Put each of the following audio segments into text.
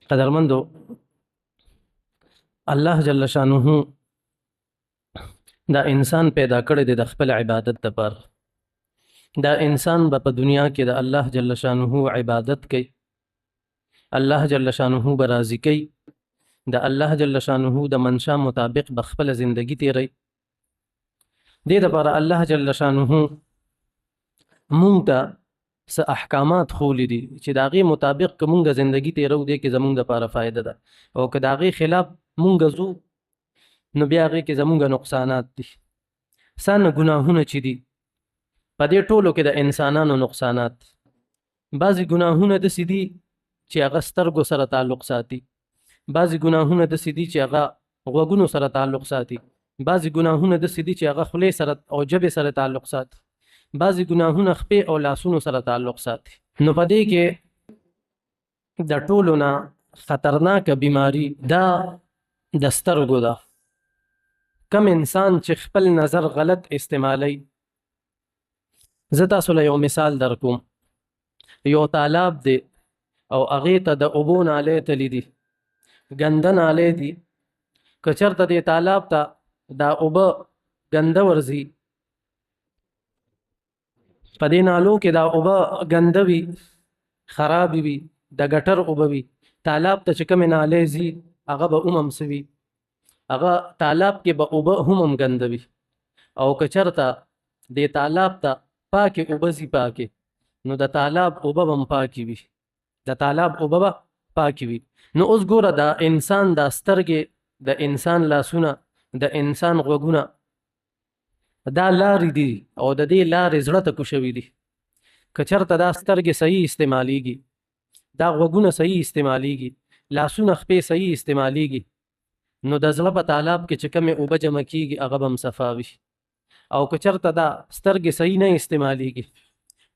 قدرمندو الله جل شانه دا انسان پیدا کړی دی د خپل عبادت لپاره. دا انسان په دنیا کې د الله جل شانه عبادت کوي، الله جل شانه به راضي کوي، د الله جل شانه د منشا مطابق به خپل زندگی تیری. دې لپاره الله جل شانه مونږ ته څه احکامات خولی دي چې د هغې مطابق که مونږ زندگی تیرو دی کې زمونږ دپاره فایده ده، او که د هغې خلاف مونږ ځو نو بیا هغې کې زمونږ نقصانات دي. سانه ګناهونه چې دي په دې ټولو کې د انسانانو نقصانات. بعضې ګناهونه داسې دي چې هغه سترګو سره تعلق ساتي، بعضې ګناهونه داسې دي چې هغه غوږونو سره تعلق ساتي، بعضې ګناهونه داسې دي چې هغه خولې سره او ژبې سره تعلق ساتي، بعضې ګناهونه خپې او لاسونو سره تعلق ساتي. نو په دې کې د ټولو نه خطرناکه بیماری دا د سترګو ده. کم انسان چې خپل نظر غلط استعمالی. زه تاسو له یو مثال در کوم. یو تالاب دی او هغې ته د اوبو نالۍ تللی دي، ګنده نالۍ دي. که چېرته دې تالاب ته دا اوبه ګنده ورځي، په دې نالو کې دا اوبه ګنده وي، خرابې وي، د ګټر اوبه وي، تالاب ته چې کومې نالۍ ځي هغه به هم څه وي، هغه تالاب کې به اوبه هم ګنده وي. او که چېرته دې تالاب ته پاکې اوبه ځي پاکې، نو د تالاب اوبه به هم پاکې وي، د تالاب اوبه به پاکې وي. نو اوس ګوره د انسان دا سترګې، د انسان لاسونه، د انسان غوږونه، دا لارې دي او د دې لارې زړه ته کوشوي دي. که چېرته دا سترګې صحیح استعمالیږي، دا غوږونه صحیح استعمالیږي، لاسونه خپې صحیح استعمالیږي، نو د زړه په تالاب کې چې کومې اوبه جمع کېږي هغه به هم صفا وي. او که چېرته دا سترګې صحیح نه استعمالیږي،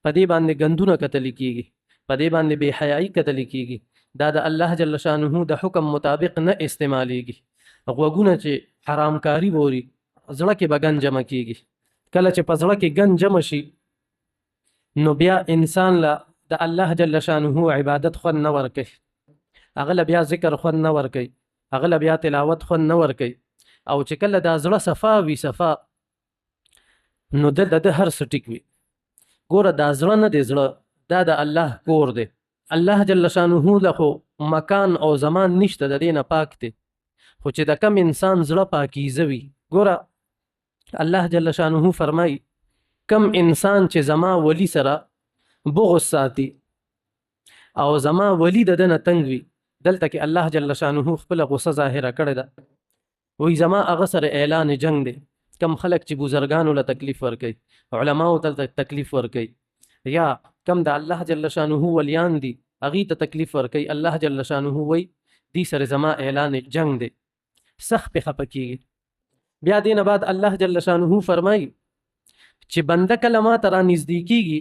په دې باندې ګندونه کتلی کېږي، په دې باندې بې حیایي کتلی کېږي، دا د الله جل شانه د حکم مطابق نه استعمالیږي. غوږونه چې حرامکاري بوري، زړه کې به ګند جمع کېږي. کله چې په زړه کې ګند جمع شي نو بیا انسان له د الله جل شانه عبادت خوند نه ورکوي، هغه له بیا ذکر خوند نه ورکوي، هغه له بیا تلاوت خوند نه ورکوي. او چې کله دا زړه صفا وي صفا، نو د هر څه ټیک وي. ګوره دا زړه نه دی، زړه دا د الله کور دی. الله جل شانه له خو مکان او زمان نشته، د دې نه پاک دی. خو چې د کم انسان زړه پاکیزه وي، ګوره الله جل شانه فرمای کم انسان چې زما ولی سره بغض ساتي او زما ولی د دنه تنگ وي، دلته کې الله جل شانه خپل غصه ظاهره کړې ده. وی زما هغه سره اعلان جنگ دی. کم خلک چې بزرګانو له تکلیف ورکوي، علماو ته تکلیف ورکوي، یا کم د الله جل شانه ولیان دي هغې ته تکلیف ورکوي، الله جل شانه وی دی سره زما اعلان جنگ دی، سخت پې خفه کېږي. بیا دې نه بعد الله جل شانه فرمایي چې بنده کله ما ته رانږدې کېږي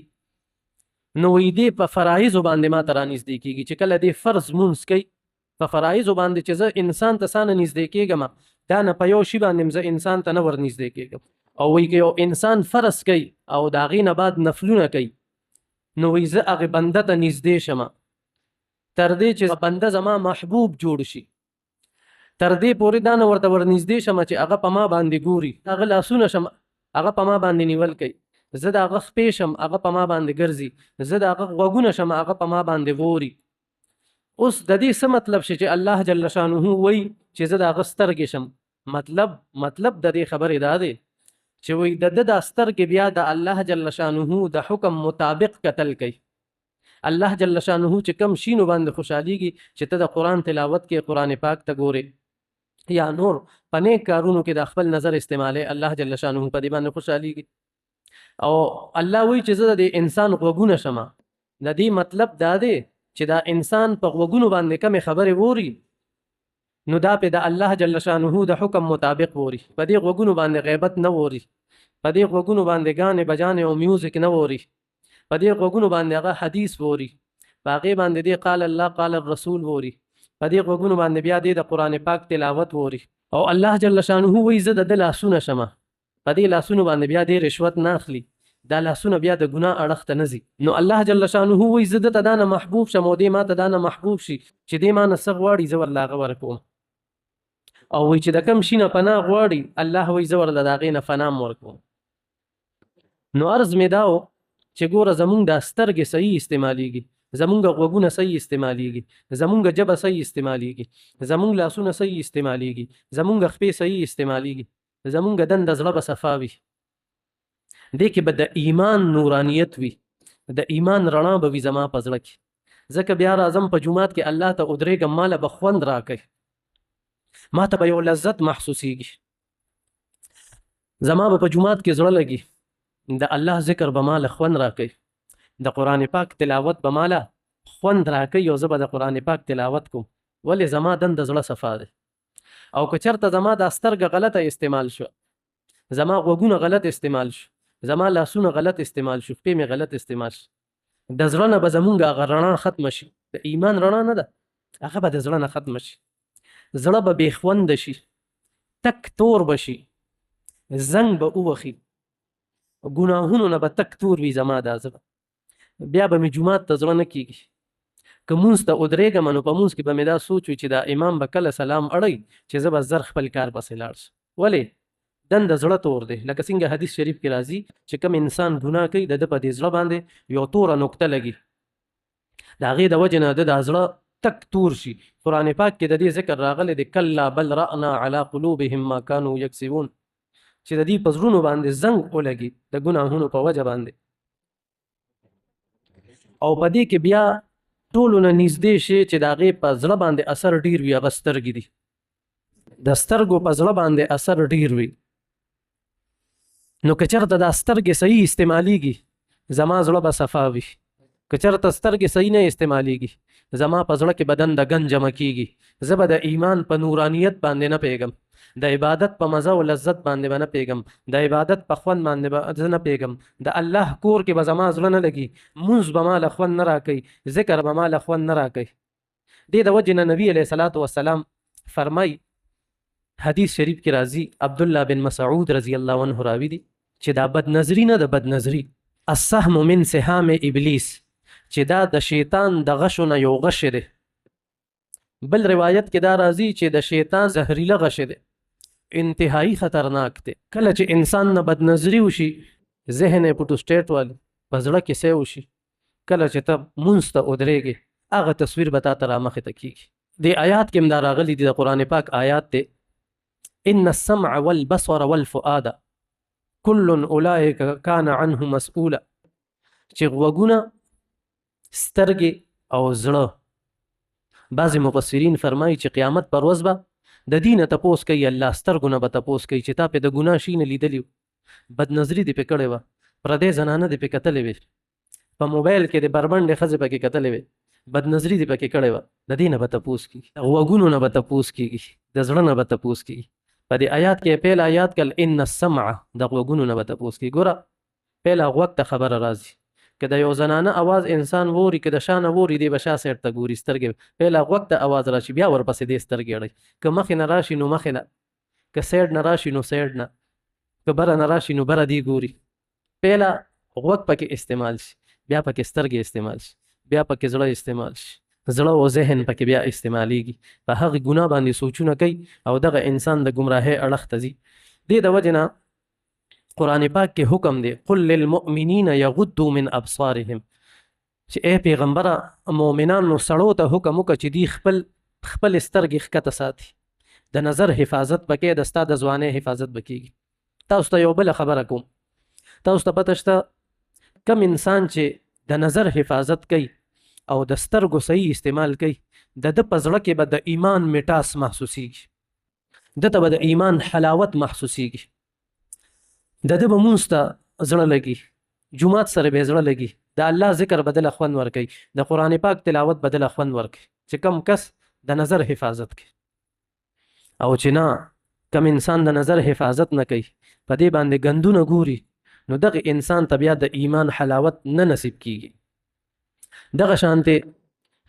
نو وی دې په فرایضو باندې ما ته رانږدې کېږي. چې کله دې فرض مونځ کوي په فرایضو باندې، چې زه انسان ته سانه نږدې کېږم، دا نه په یو شي باندې زه انسان ته نه ور نږدې کېږم. او وی که یو انسان فرض کوي او د هغې نه بعد نفلونه کوي، نو وی زه هغې بنده ته نږدې شم تر دې چې بنده زما محبوب جوړ شي، تر دې پورې دا نه ورته ورنږدې شم چې هغه په ما باندې ګوري، هغه لاسونه شم هغه په ما باندې نیول کوي، زه د هغه خپې شم هغه په ما باندې ګرځي، زه د هغه غوږونه شم هغه په ما باندې ووري. اوس د دې څه مطلب شي چې الله جل شانه وایي چې زه د هغه سترګې شم؟ مطلب د دې خبرې دا دی چې وایي د ده دا سترګې بیا د الله جل شانه د حکم مطابق کتل کوي. الله جل شانه چې کم شینو باندې خوشحالېږي چې ته د قرآن تلاوت کې قرآن پاک ته ګورې یا نور په نیک کارونو کې د خپل نظر استعمالي، الله جل شانه په دې باندې خوشحالېږي. او الله وایي چې زه د انسان غوږونه شمه. د دې مطلب دا دی چې دا انسان په غوږونو باندې کمې خبرې ووري، نو دا په د الله جل شانه د حکم مطابق ووري. په دې غوږونو باندې غیبت نه ووري، په دې غوږونو باندې ګانې بجانې او میوزیک نه ووري، په دې غوږونو باندې هغه حدیث ووري، په هغې باندې دې قال الله قال الرسول ووري، په دې غوږونو باندې بیا دې د قرآن پاک تلاوت ووري. او الله جل شانه وایي زه د ده لاسونه شمه، په دې لاسونو باندې بیا دې رشوت نه اخلي، دا لاسونه بیا د ګناه اړخ ته نه ځي. نو الله جل شانه وایي زه دته دا نه محبوب شم او دې ما ته دا نه محبوب شي چې دې ما نه څه غواړي زه ورله هغه ورکوم. او وایي چې د کم شي نه پناه غواړي الله وایي زه ورله د هغې نه پناه م ورکوم. نو عرض مې دا و چې ګوره زمونږ دا سترګې صحیح استعمالیږي، زمونږ غوږونه صحیح استعمالیږي، زمونږ ژبه صحیح استعمالیږي، زمونږ لاسونه صحیح استعمالیږي، زمونږ خپې صحیح استعمالیږي، زمونږ دنده زړه به صفا وي، دې کې به د ایمان نورانیت وي، د ایمان رڼا به وي زما په زړه کې. ځکه بیا راځم په جومات کې الله ته ودرېږم ماله به خوند راکوي، ما ته به یو لذت محسوسیږي، زما به په جومات کې زړه لګي، د الله ذکر به ماله خوند راکوي، د قرآن پاک تلاوت به ماله خوند راکوي او زه به د قرآن پاک تلاوت کوم. ولې زما دنده زړه صفا دی. او که چېرته زما دا سترګه غلطه استعمال شو، زما غوږونه غلط استعمال شو، زما لاسونه غلط استعمال شو، خپې مې غلط استعمال شو، د زړه نه به زمونږ هغه رڼا ختمه شي. د ایمان رڼا نه ده، هغه به د زړه نه ختمه شي، زړه به بې خونده شي، تک تور به شي، زنګ به ووخي، ګناهونو نه به تک تور وي زما دا زړه. بیا به مې جومات ته زړه نه کېږي. که مونځ ته ودرېږم نو په مونځ کې به مې دا سوچ وي چې دا امام به کله سلام اړوي چې زه به زر خپل کار پسې لاړ شم. ولې؟ دنده زړه تور دی. لکه څنګه حدیث شریف کې راځي چې کوم انسان ګناه کوي د ده په دې زړه باندې یو توره نقطه لګي، د هغې د وجې نه د دا زړه تک تور شي. قرآن پاک کې د دې ذکر راغلی دی کلا بل رأنا علی قلوبهم ما کانوا یکسبون، چې د دې په زړونو باندې زنګ ولګي د ګناهونو په وجه باندې. او په دې کې بیا ټولو نه نږدې شی چې د هغې په زړه باندې اثر ډېر وي هغه سترګې دي. د سترګو په زړه باندې اثر ډېر وي. نو که چېرته دا سترګې صحیح استعمالیږي زما زړه به صفا وي. که چېرته سترګې صحیح نه استعمالیږي زما په زړه کې بدن د ګن جمع کېږي، زه به د ایمان په نورانیت باندې نه پوهېږم، د عبادت په مزه او لذت باندې به نه پوهېږم، د عبادت په خوند باندې به زه نه پوهېږم، د الله کور کې به زما زړه نه لګي، مونځ به ماله خوند نه راکوي، ذکر به ماله خوند نه راکوي. دې د وجې نه نبي علیه الصلاة والسلام فرمایي، حدیث شریف کې راځي، عبدالله بن مسعود رضی الله عنه راوي دي چې دا بدنظري نه ده، بدنظري السهم من سهام ابلیس، چې دا د شیطان د غشو نه یو غش دی. بل روایت کې دا راځي چې د شیطان زهریله غش دی، انتهایی خطرناک دی. کله چې انسان نه بدنظري وشي ذهن یې پټوسټیټ والی په زړه کې سی وشي، کله چې ته مونځ ته ودرېږې هغه تصویر به تا ته رامخې ته کېږي. دې آیات کې هم دا راغلي دي، د قرآن پاک آیات دی، ان السمع والبصر والفؤاد كل اولئک کان عنه مسؤولا، چې غوږونه، سترګې او زړه، بعضې مفسرین فرمایي چې قیامت پر ورځ به د دې نه تپوس کوي الله، سترګو نه به تپوس کوي چې تا پې د ګناه شي نه لیدلي وو، بدنظري دې پې کړې وه، پردی زنانه دې پې کتلې وې، په موبایل کې د بربنډې ښځې پکې کتلې وې، بدنظري دې پکې کړې وه، د دې نه به تپوس کېږي، غوږونو نه به تپوس کېږي، د زړه نه به تپوس کېږي. په دې آیات کې پیل آیات کل ان السمع، د غوږونو نه به تپوس کېږي. ګوره پیله غوږ ته خبره راځي، که د یو زنانه اواز انسان ووري، که د شا نه ووري دی به شا سایډ ته ګوري، سترګې پیله غوږ ته اواز راشي بیا ورپسې دې سترګې اړوي، که مخې نه راشي نو مخې نه، که سایډ نه راشي نو سایډ نه، که بره نه راشي نو بره دی ګوري. پیله غوږ پکې استعمال شي، بیا پکې سترګې استعمال شي، بیا پکې زړه استعمال شي، زړه او ذهن پکې بیا استعمالیږي، په هغې ګناه باندې سوچونه کوي او دغه انسان د ګمراهۍ اړخ ته ځي. دې د وجې نه قرآن پاک کې حکم دی قل للمؤمنین یغضوا من ابصارهم، چې ای پیغمبره مؤمنانو سړو ته حکم وکړه چې دوی خپل سترګې ښکته ساتي، د نظر حفاظت به کوي، د ستا د ځوانۍ حفاظت به کېږي. تاسو ته یو بله خبره کوم، تاسو ته پته شته کم انسان چې د نظر حفاظت کوي او د سترګو صحیح استعمال کوي، د ده په زړه کې به د ایمان مټاس محسوسیږي، ده ته به د ایمان حلاوت محسوسیږي، د ده به مونځ ته زړه لګي، جومات سره به زړه لګي، د الله ذکر به دله خوند ورکوي، د قرآن پاک تلاوت به دله خوند ورکوي، چې کم کس د نظر حفاظت کوي. او چې نه کم انسان د نظر حفاظت نه کوي، په دې باندې ګندونه ګوري، نو دغه انسان ته بیا د ایمان حلاوت نه نصیب کیږي. دغه شانتې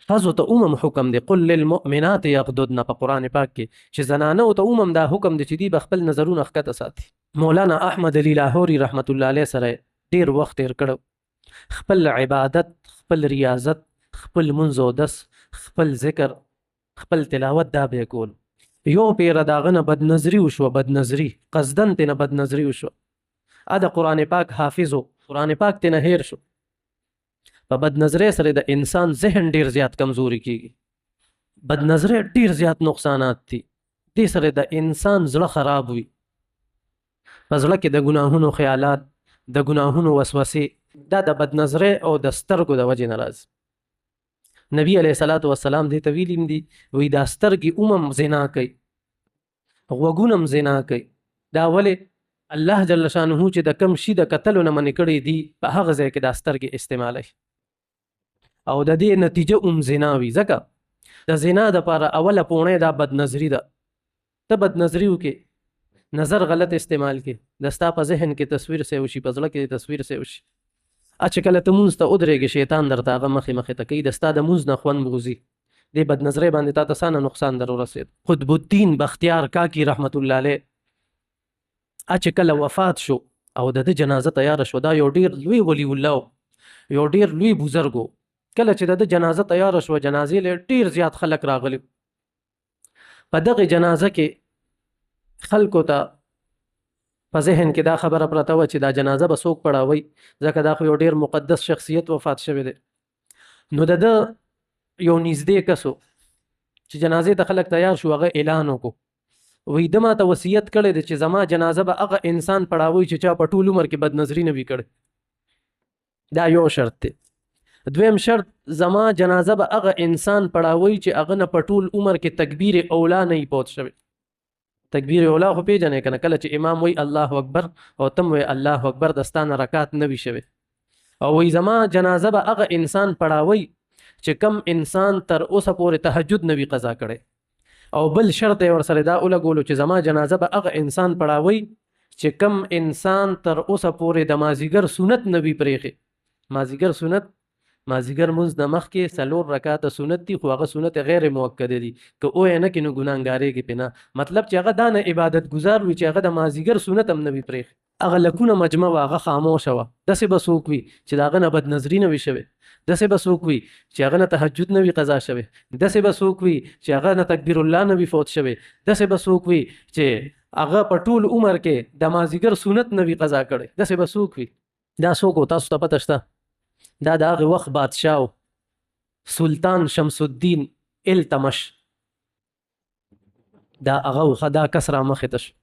ښځو ته عموم حکم دی قل للمؤمنات یغضضن، په قرآن پاک کې چې زنانو ته عموم دا حکم دی چې دوی به خپل نظرونه ښکته ساتي. مولانا احمد علی لاهوري رحمت الله علیه سره ډیر وخت تیر کړو، خپل عبادت، خپل ریاضت، خپل منځ او دس، خپل ذکر، خپل تلاوت دا به کول. یو پیره داغه نه بدنظري وشوه، بدنظري قصدن تنه بدنظري وشوه، د قرآن پاک حافظ و، قرآن پاک تنه هیر شو. په بدنظرۍ سره د انسان ذهن ډیر زیات کمزوري کیږي. بدنظرۍ ډیر زیات نقصانات دي. دې سره د انسان زړه خراب وي، په زړه کې د ګناهونو خیالات، د ګناهونو وسوسې، دا د بدنظرۍ او د سترګو د وجې نه راځي. نبی علیه الصلاۃ والسلام دې ته ویلي دي، وایي دا سترګې هم زنا کوي، غوږونه هم زنا کوي. دا ولې؟ الله جل شانه چې د کم شي د کتلو نه منې کړی دي، په هغه ځای کې دا سترګې استعمالوي او د دې نتیجه هم زنا وي. ځکه د زنا دپاره اوله پوڼۍ دا بدنظري ده. ته بدنظري وکې، نظر غلط استعمال کې، د ستا په ذهن کې تصویر سې وشي، په زړه کې تصویر سې وشي. چې کله ته مونځ ته ودرېږې، شیطان درته هغه مخې مخې ته کوي، د ستا د مونځ نه خوند وځي. دې بدنظرۍ باندې تا ته څه نقصان در ورسېد. قطب الدین بختیار کاکی رحمت الله علیه چې کله وفات شو او د ده جنازه تیاره شو، دا یو ډیر لوی ولی الله، یو ډیر لوی بزرګ و. کله چې د ده جنازه تیاره شوه، جنازې له ډیر زیات خلک راغلي. په دغه جنازه کې خلکو ته په ذهن کې دا خبره پرته وه چې دا جنازه به څوک پړاوی، ځکه دا خو یو ډیر مقدس شخصیت وفات شوی دی. نو د ده یو نږدې کس و چې جنازې ته خلک تیار شو، هغه اعلان وکړو، وایي ده ماته وصیت کړی دی چې زما جنازه به هغه انسان پړاوی چې چا په ټول عمر کې بدنظري نه وي کړی. دا یو شرط دی. دویم شرط، زما جنازه به هغه انسان پړاوی چې هغه نه په ټول عمر کې تکبیر اولا نه وي پوت شوی. تکبیر اولا خو پیژنې کنه، کله چې امام وی الله اکبر او تم وی الله اکبر، دستانه رکعت نه وي شوی. او وی زما جنازه به هغه انسان پړاوی چې کم انسان تر اوسه پورې تهجد نه وي قضا کړی. او بل شرط یې ورسره دا ولګولو چې زما جنازه به هغه انسان پړاوی چې کم انسان تر اوسه پورې د مازیګر سنت نه وي پرېښی. مازیګر سنت، مازیګر مونځ نه مخکې 4 رکعاته سنت دي، خو هغه سنت غیر موکده دي. که وایې نه کې نو ګناهګارېږي پې نه. مطلب چې هغه دا نه عبادت ګزار وي چې هغه د مازیګر سنت هم نه وي پرېښی. هغه لکونه مجمع وه، هغه خاموشه وه. داسې به څوک وي چې د هغه نه بدنظري نه وي شوې، داسې به څوک وي چې هغه نه تهجد نه وي قضا شوی، داسې به څوک وي چې هغه نه تکبیر الله نه وي فوت شوی، داسې به څوک وي چې هغه په ټول عمر کې د مازیګر سنت نه وي قضا کړی، داسې به څوک وي. دا څوک و؟ تاسو ته پته شته؟ دا د هغه وخت بادشاه سلطان شمس الدین التمش. دا هغه دا کس را مخې ته شو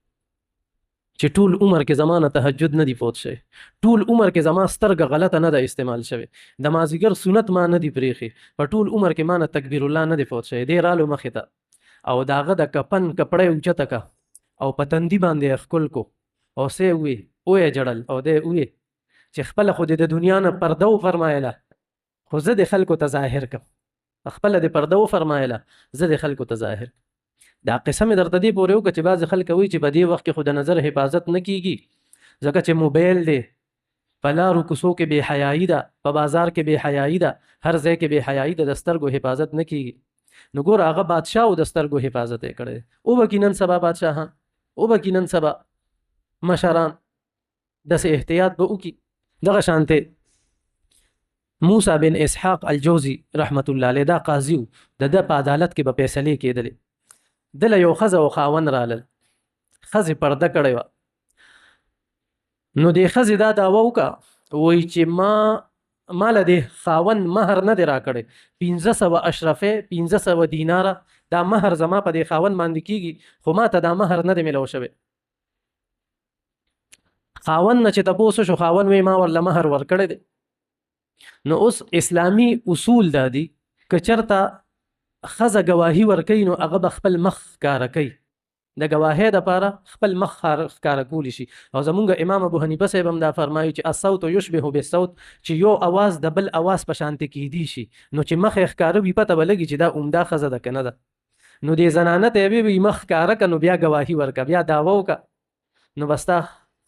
چې ټول عمر کې زما نه تهجد نه دی فوت شوی، ټول عمر کې زما سترګه غلطه نه ده استعمال شوی، د مازیګر سنت ما نه دی پرېښی، په ټول عمر کې ما نه تکبیر الله نه دی فوت شوی. دی رالو مخې ته او د هغه د کفن کپړی اوچته که او په تندي باندې یې ښکل کو او سې ووی ویې جړل او دی ووی چې خپله خو د دنیا نه پرده وفرمایله، خو زه د خلکو ته ظاهر کم. خپله د پرده وفرمایله، زه د خلکو ته ظاهر. دا قصه مې درته دې پورې وکړه چې بعضې خلک وایي چې په دې وخت کې خو د نظر حفاظت نه کیږي، ځکه چې موبایل دی، په لارو کوڅو کې بې حیایي ده، په بازار کې بې حیایي ده، هر ځای کې بې حیایي ده، د سترګو حفاظت نه کیږي. نو ګوره هغه بادشاه و د سترګو حفاظت یې کړی. او به کینن سبا بادشاهان، او به کینن سبا مشران داسې احتیاط به وکړي. دغه شانته موسی بن اسحاق الجوزی رحمت الله علیه دا قاضي و، د ده په عدالت کې به فیصلې کېدلې. دله یو ښځه او خاوند رالل، ښځې پرده کړې وه. نو دې ښځې دا دعوه وکړه، وایي چې ما له دې خاوند مهر نه دی راکړی، 1500 اشرفې، 1500 دیناره دا مهر زما په دې خاوند باندې کېږي، خو ما ته دا مهر نه دی میلاو شوی. خاوند نه چې تپوس شو، خاوند وی ما ورله مهر ورکړی دی. نو اوس اسلامي اصول دا دي که چېرته ښځه ګواهي ورکوي نو هغه به خپل مخ ښکاره کوي، د ګواهۍ دپاره خپل مخ ښکاره کولی شي. او زمونږ امام ابو حنیفه صاحب هم دا فرمایي چې الصوت یشبه بالصوت، چې یو اواز د بل اواز په شانتې کیدی شي، نو چې مخ یې ښکاره وي پته به لګي چې دا عمده ښځه ده که نه ده. نو دې زنانه ته یې وي مخ ښکاره که، نو بیا ګواهي ورکه، بیا دعوه وکړه، نو بس تا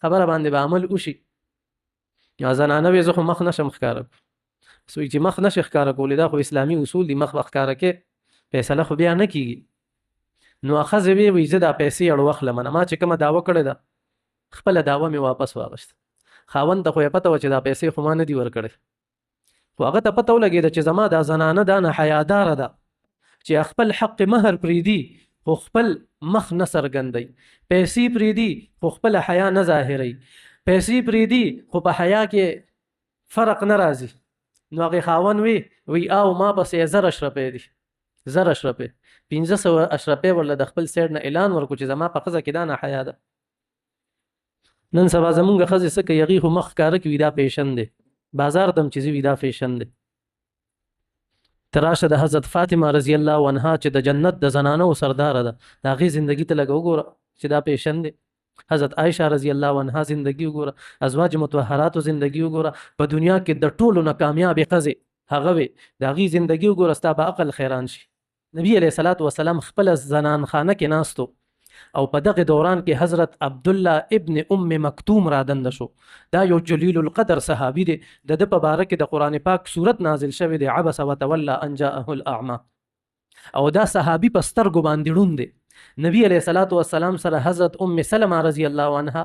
خبره باندې به عمل وشي. یا زنانه وي زه خو مخ نشم ښکاره، سوی چې مخ نشي ښکاره کولی، دا خو اسلامي اصول دي، مخ به ښکاره کې فیصله خو بیا نه کیږي. نو ښځې وی زه دا پیسې اړ واخلم، ما چې کومه دعوه کړې ده خپله دعوه مې واپس واغشته. خاوند ته خو یې پته وه چې دا پیسې خو ما نه دي ورکړې، خو هغه ته پته ولګېده چې زما دا زنانه دا نه حیاداره ده چې خپل حق مهر پرېږدي خو خپل مخ نه څرګندوي، پیسې پرېږدي خو خپله حیا نه ظاهروي، پیسې پرېږدي خو په حیا کې فرق نه راځي. نو هغې خاوند وی او ما پسې 1000 اشرفۍ دي، 1000 اشرفۍ، 1500 اشرفۍ ورله د خپل سیډ نه اعلان ورکړو چې زما په ښځه کې دا نه حیا ده. نن سبا زمونږ ښځې څه کوي، هغې خو مخ ښکاره کوي دا فیشن دی، بازار ته هم چې زه وي دا فیشن دی. ته راشه د حضرت فاطمه رضی الله عنها چې د جنت د زنانو سرداره ده، د هغې زندګي ته لږ وګوره چې دا فیشن دی. حضرت عائشہ رضی الله عنها زندگی وګوره، ازواج مطهراتو زندگی وګوره، په دنیا کې د ټولو نه کامیابې ښځې هغه وې، د هغې زندگی وګوره ستا به عقل حیران شي. نبی علیه الصلاة والسلام خپله زنان خانه کې ناستو او په دغه دوران کې حضرت عبدالله ابن ام مکتوم را دنده شو. دا یو جلیل القدر صحابي دی، د ده په باره کې د قرآن پاک صورت نازل شوی دی، عبس وتولى ان جاءه الاعمى، او دا صحابي په سترګو باندې ړوند دی. نبی علیہ الصلوۃ والسلام سره حضرت ام سلمہ رضی الله عنها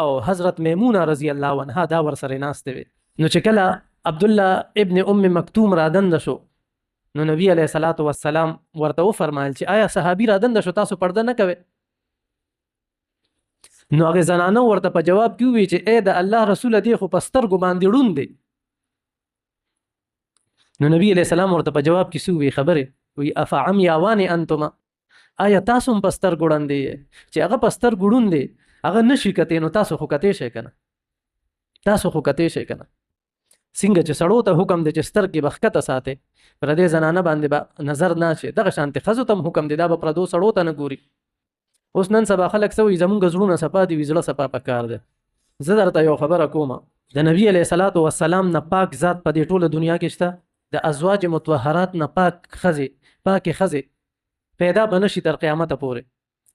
او حضرت میمونه رضی الله عنها دا ور سره ناستې وي. نو چې کله عبدالله ابن ام مکتوم را دنده شو نو نبی علیہ الصلوۃ والسلام ورته وفرمایل چې آیا صحابي را دنده شو تاسو پرده نه کوئ؟ نو هغې زنانه ورته په جواب کې وویل چې ای د الله رسوله دی خو په سترګو باندې ړوند دی. نو نبی علیہ السلام ورته په جواب کې څه وویل خبرې؟ وی افعمیاوان انتما، آیا تاسو هم په سترګو ړوند دی؟ چې هغه په سترګو ړوند دی هغه نشي کتی نو تاسو خو کتی شئ که نه، تاسو خو کتی شئ که نه. څنګه چې سړو ته حکم دی چې سترګې به ښکته ساتئ، پردې زنانه باندې به نظر نه اچئ، دغه شانتې ښځو ته هم حکم دی دا به پردو سړو ته نه ګوري. اوس نن سبا خلک څه وایي زمونږ زړونه صفا دي وي، زړه صفا پکار دی. زه درته یو خبره کومه، د نبی علیه الصلاة والسلام نه پاک ذات په دې ټوله دنیا کې شته، د ازواج مطهرات نه پاک ښځې پاکې ښځې پیدا به نشي تر قیامته پورې،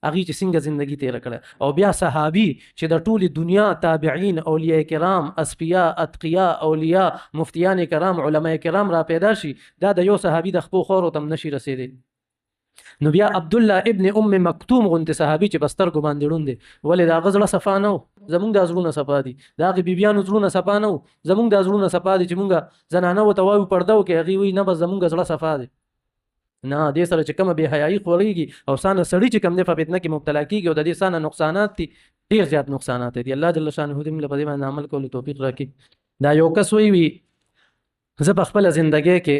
هغې چې څنګه زندگی تیره کړه. او بیا صحابي چې د ټولې دنیا تابعین، اولیاء کرام، اصفیا، اتقیا، اولیاء، مفتیان کرام، علماء کرام را پیدا شي، دا د یو صحابي د خپو خورو ته هم نشي رسېدی. نو بیا عبدالله ابن ام مکتوم غوندې صحابي چې په سترګو باندې ړوند دی، ولې د هغه زړه صفا نه و؟ زمونږ دا زړونه صفا دي، د هغې بیبیانو زړونه صفا نه و؟ زمونږ دا زړونه صفا دي چې مونږ زنانه ورته وایو پرده وکړي، هغې وایي نه بس زمونږ زړه صفا دی. نه، دې سره چې کومه بې حیایي خورېږي او سانه سړي چې کوم دی په فتنه کې مبتلا کېږي او د دې سانه نقصانات دي، ډېر زیات نقصانات دي. الله جل شانه دې موږ په دې باندې عمل کولو توفیق راکړي. دا یو کس وی زه په خپله زندګۍ کې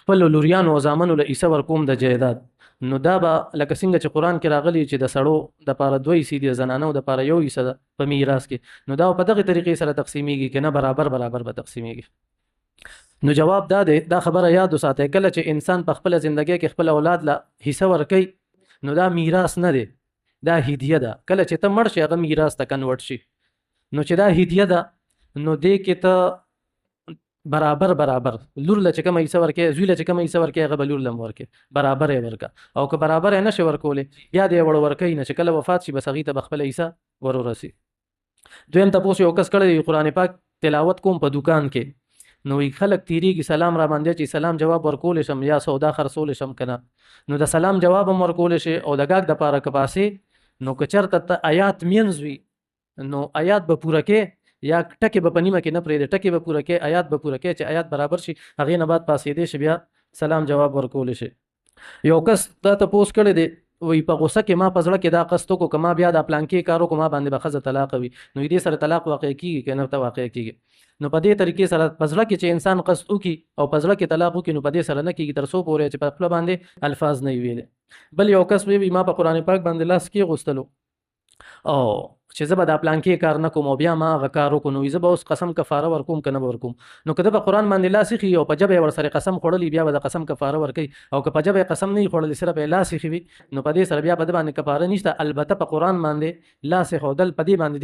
خپلو لوریانو او زامنو له حصه ورکوم د جایداد، نو دا به لکه څنګه چې قرآن کې راغلي چې د سړو دپاره 2 حصې دي، د زنانو دپاره 1 حصه ده په میراث کې، نو دا په دغې طریقې سره تقسیمیږي که نه برابر به تقسیمیږي. نو جواب دا دی، دا خبره یاد وساتئ، کله چې انسان په خپله زندګۍ کې خپل اولاد له حصه ورکوي نو دا میراث نه دی، دا هدیه ده. کله چې ته مړ شي هغه میراث ته کنورټ شي، نو چې دا هدیه ده نو دې کې ته برابر لور له چې کومه حصه ورکوې، زوی له چې کومه حصه ورکوې هغه به لور له هم ورکوې، برابر یې ورکړه. او که برابر یې نشي ورکولی بیا دې یې ور ورکوي نه، چې کله وفات شي بس هغې ته به خپله حصه ور ورسي. دویم تپوس یو کس کړی دی، قرآن پاک تلاوت کوم په دوکان کې، نو خلک تیریږي سلام را باندې چې سلام جواب ورکول شم یا سودا خرڅول شم کنه، نو د سلام جواب هم ورکول شي او د غاګ د پاره کپاسې نو که چېرته ته آیات مینځ وي نو آیات به پوره کې یا ټکې به په نیمه کې نه پرېږدې، ټکې به پوره کې، آیات به پوره کې، چې آیات برابر شي هغې نه بعد پاسېدی شي بیا سلام جواب ورکول شي. یو کس دا تپوس کړی دی وی په غوسه کې ما په زړه کې دا قصد وکړو که ما بیا دا پلانکې کار وکړو ما باندې به ښځه طلاق وي، نو دې سره طلاق واقع کېږي که نه ته واقع کېږي. نو په دې طریقې سره په زړه کې چې انسان قصد وکړي او په زړه کې طلاق وکړي نو په دې سره نه کېږي تر څو پورې چې په خپله باندې الفاظ نه وي ویلې. بل یو کس وی ما په قرآن پاک باندې لاس کېغوستلو او چې زه به دا پلانکې کار نه کوم او بیا ما هغه کار وکړو، نو زه به اوس قسم کفاره ورکوم که نه به ورکوم. نو که ده په قرآن باندې لاس ایښي او په ژبه یې ورسره قسم خوړلی بیا به د قسم کفاره ورکوي، او که په ژبه یې قسم نه وي خوړلی صرف یې لاس ایښي وي نو په دې سره بیا په ده باندې کفاره نشته. البته په قرآن باندې لاس ایښودل په دې باندې